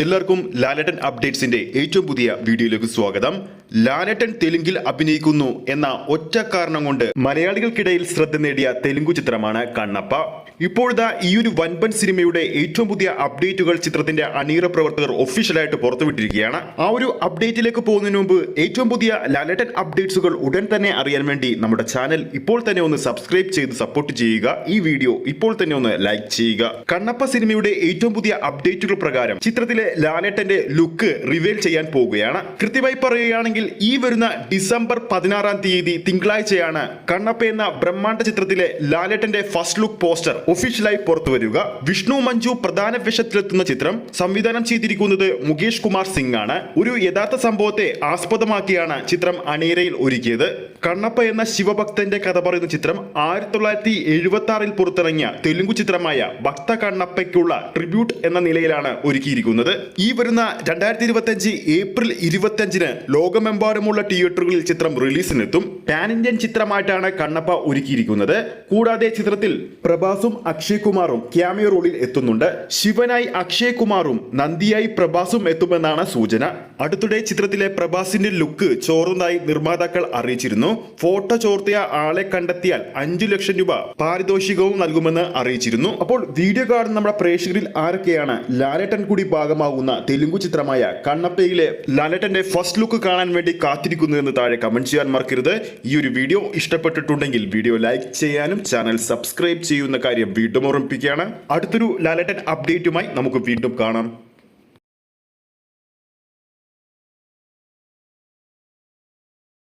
എല്ലാവർക്കും ലാലേട്ടൻ അപ്ഡേറ്റ്സിന്റെ ഏറ്റവും പുതിയ വീഡിയോയിലേക്ക് സ്വാഗതം. ലാലേട്ടൻ തെലുങ്കിൽ അഭിനയിക്കുന്നു എന്ന ഒറ്റ കാരണം കൊണ്ട് മലയാളികൾക്കിടയിൽ ശ്രദ്ധ നേടിയ തെലുങ്കു ചിത്രമാണ് കണ്ണപ്പ. ഇപ്പോഴത്തെ ഈ ഒരു വൻപൻ സിനിമയുടെ ഏറ്റവും പുതിയ അപ്ഡേറ്റുകൾ ചിത്രത്തിന്റെ അണിയറ പ്രവർത്തകർ ഒഫീഷ്യലായിട്ട് പുറത്തുവിട്ടിരിക്കുകയാണ്. ആ ഒരു അപ്ഡേറ്റിലേക്ക് പോകുന്നതിന് മുമ്പ് ഏറ്റവും പുതിയ ലാലേട്ടൻ അപ്ഡേറ്റ്സുകൾ ഉടൻ തന്നെ അറിയാൻ വേണ്ടി നമ്മുടെ ചാനൽ ഇപ്പോൾ തന്നെ ഒന്ന് സബ്സ്ക്രൈബ് ചെയ്ത് സപ്പോർട്ട് ചെയ്യുക. ഈ വീഡിയോ ഇപ്പോൾ തന്നെ ഒന്ന് ലൈക്ക് ചെയ്യുക. കണ്ണപ്പ സിനിമയുടെ ഏറ്റവും പുതിയ അപ്ഡേറ്റുകൾ പ്രകാരം ചിത്രത്തിലെ ലാലേട്ടന്റെ ലുക്ക് റിവീൽ ചെയ്യാൻ പോവുകയാണ്. കൃത്യമായി പറയുകയാണെങ്കിൽ ഈ വരുന്ന ഡിസംബർ 16-ാം തീയതി തിങ്കളാഴ്ചയാണ് കണ്ണപ്പ എന്ന ബ്രഹ്മാണ്ഡ ചിത്രത്തിലെ ലാലേട്ടന്റെ ഫസ്റ്റ് ലുക്ക് പോസ്റ്റർ ഒഫീഷ്യലായി പുറത്തുവരിക. വിഷ്ണു മഞ്ജു പ്രധാന വേഷത്തിലെത്തുന്ന ചിത്രം സംവിധാനം ചെയ്തിരിക്കുന്നത് മുകേഷ് കുമാർ സിംഗ് ആണ്. ഒരു യഥാർത്ഥ സംഭവത്തെ ആസ്പദമാക്കിയാണ് ചിത്രം അണിയറയിൽ ഒരുക്കിയത്. കണ്ണപ്പ എന്ന ശിവഭക്തന്റെ കഥ പറയുന്ന ചിത്രം 1976-ൽ പുറത്തിറങ്ങിയ തെലുങ്കു ചിത്രമായ ഭക്ത കണ്ണപ്പയ്ക്കുള്ള ട്രിബ്യൂട്ട് എന്ന നിലയിലാണ് ഒരുക്കിയിരിക്കുന്നത്. ഈ വരുന്ന 2025 ഏപ്രിൽ 25-ന് ലോകമെമ്പാടുമുള്ള തിയേറ്ററുകളിൽ ചിത്രം റിലീസിനെത്തും. പാൻ ഇന്ത്യൻ ചിത്രമായിട്ടാണ് കണ്ണപ്പ ഒരുക്കിയിരിക്കുന്നത്. കൂടാതെ ചിത്രത്തിൽ പ്രഭാസും അക്ഷയ് കുമാറും ക്യാമിയോ റോളിൽ എത്തുന്നുണ്ട്. ശിവനായി അക്ഷയ് കുമാറും നന്ദിയായി പ്രഭാസും എത്തുമെന്നാണ് സൂചന. അടുത്തിടെ ചിത്രത്തിലെ പ്രഭാസിന്റെ ലുക്ക് ചോർന്നതായി നിർമ്മാതാക്കൾ അറിയിച്ചിരുന്നു. ഫോട്ടോ ചോർത്തിയ ആളെ കണ്ടെത്തിയാൽ 5 ലക്ഷം രൂപ പാരിതോഷികവും നൽകുമെന്ന് അറിയിച്ചിരുന്നു. അപ്പോൾ വീഡിയോ കാണുന്ന നമ്മുടെ പ്രേക്ഷകരിൽ ആരൊക്കെയാണ് ലാലേട്ടൻ കൂടി ഭാഗമാകുന്ന തെലുങ്കു ചിത്രമായ കണ്ണപ്പയിലെ ലാലേട്ടന്റെ ഫസ്റ്റ് ലുക്ക് കാണാൻ വേണ്ടി കാത്തിരിക്കുന്നു എന്ന് താഴെ കമന്റ് ചെയ്യാൻ മറക്കരുത്. ഈ ഒരു വീഡിയോ ഇഷ്ടപ്പെട്ടിട്ടുണ്ടെങ്കിൽ വീഡിയോ ലൈക്ക് ചെയ്യാനും ചാനൽ സബ്സ്ക്രൈബ് ചെയ്യുന്ന കാര്യം വീണ്ടും ഓർമ്മിപ്പിക്കുകയാണ്. അടുത്തൊരു ലാലേട്ടൻ അപ്ഡേറ്റുമായി നമുക്ക് വീണ്ടും കാണാം.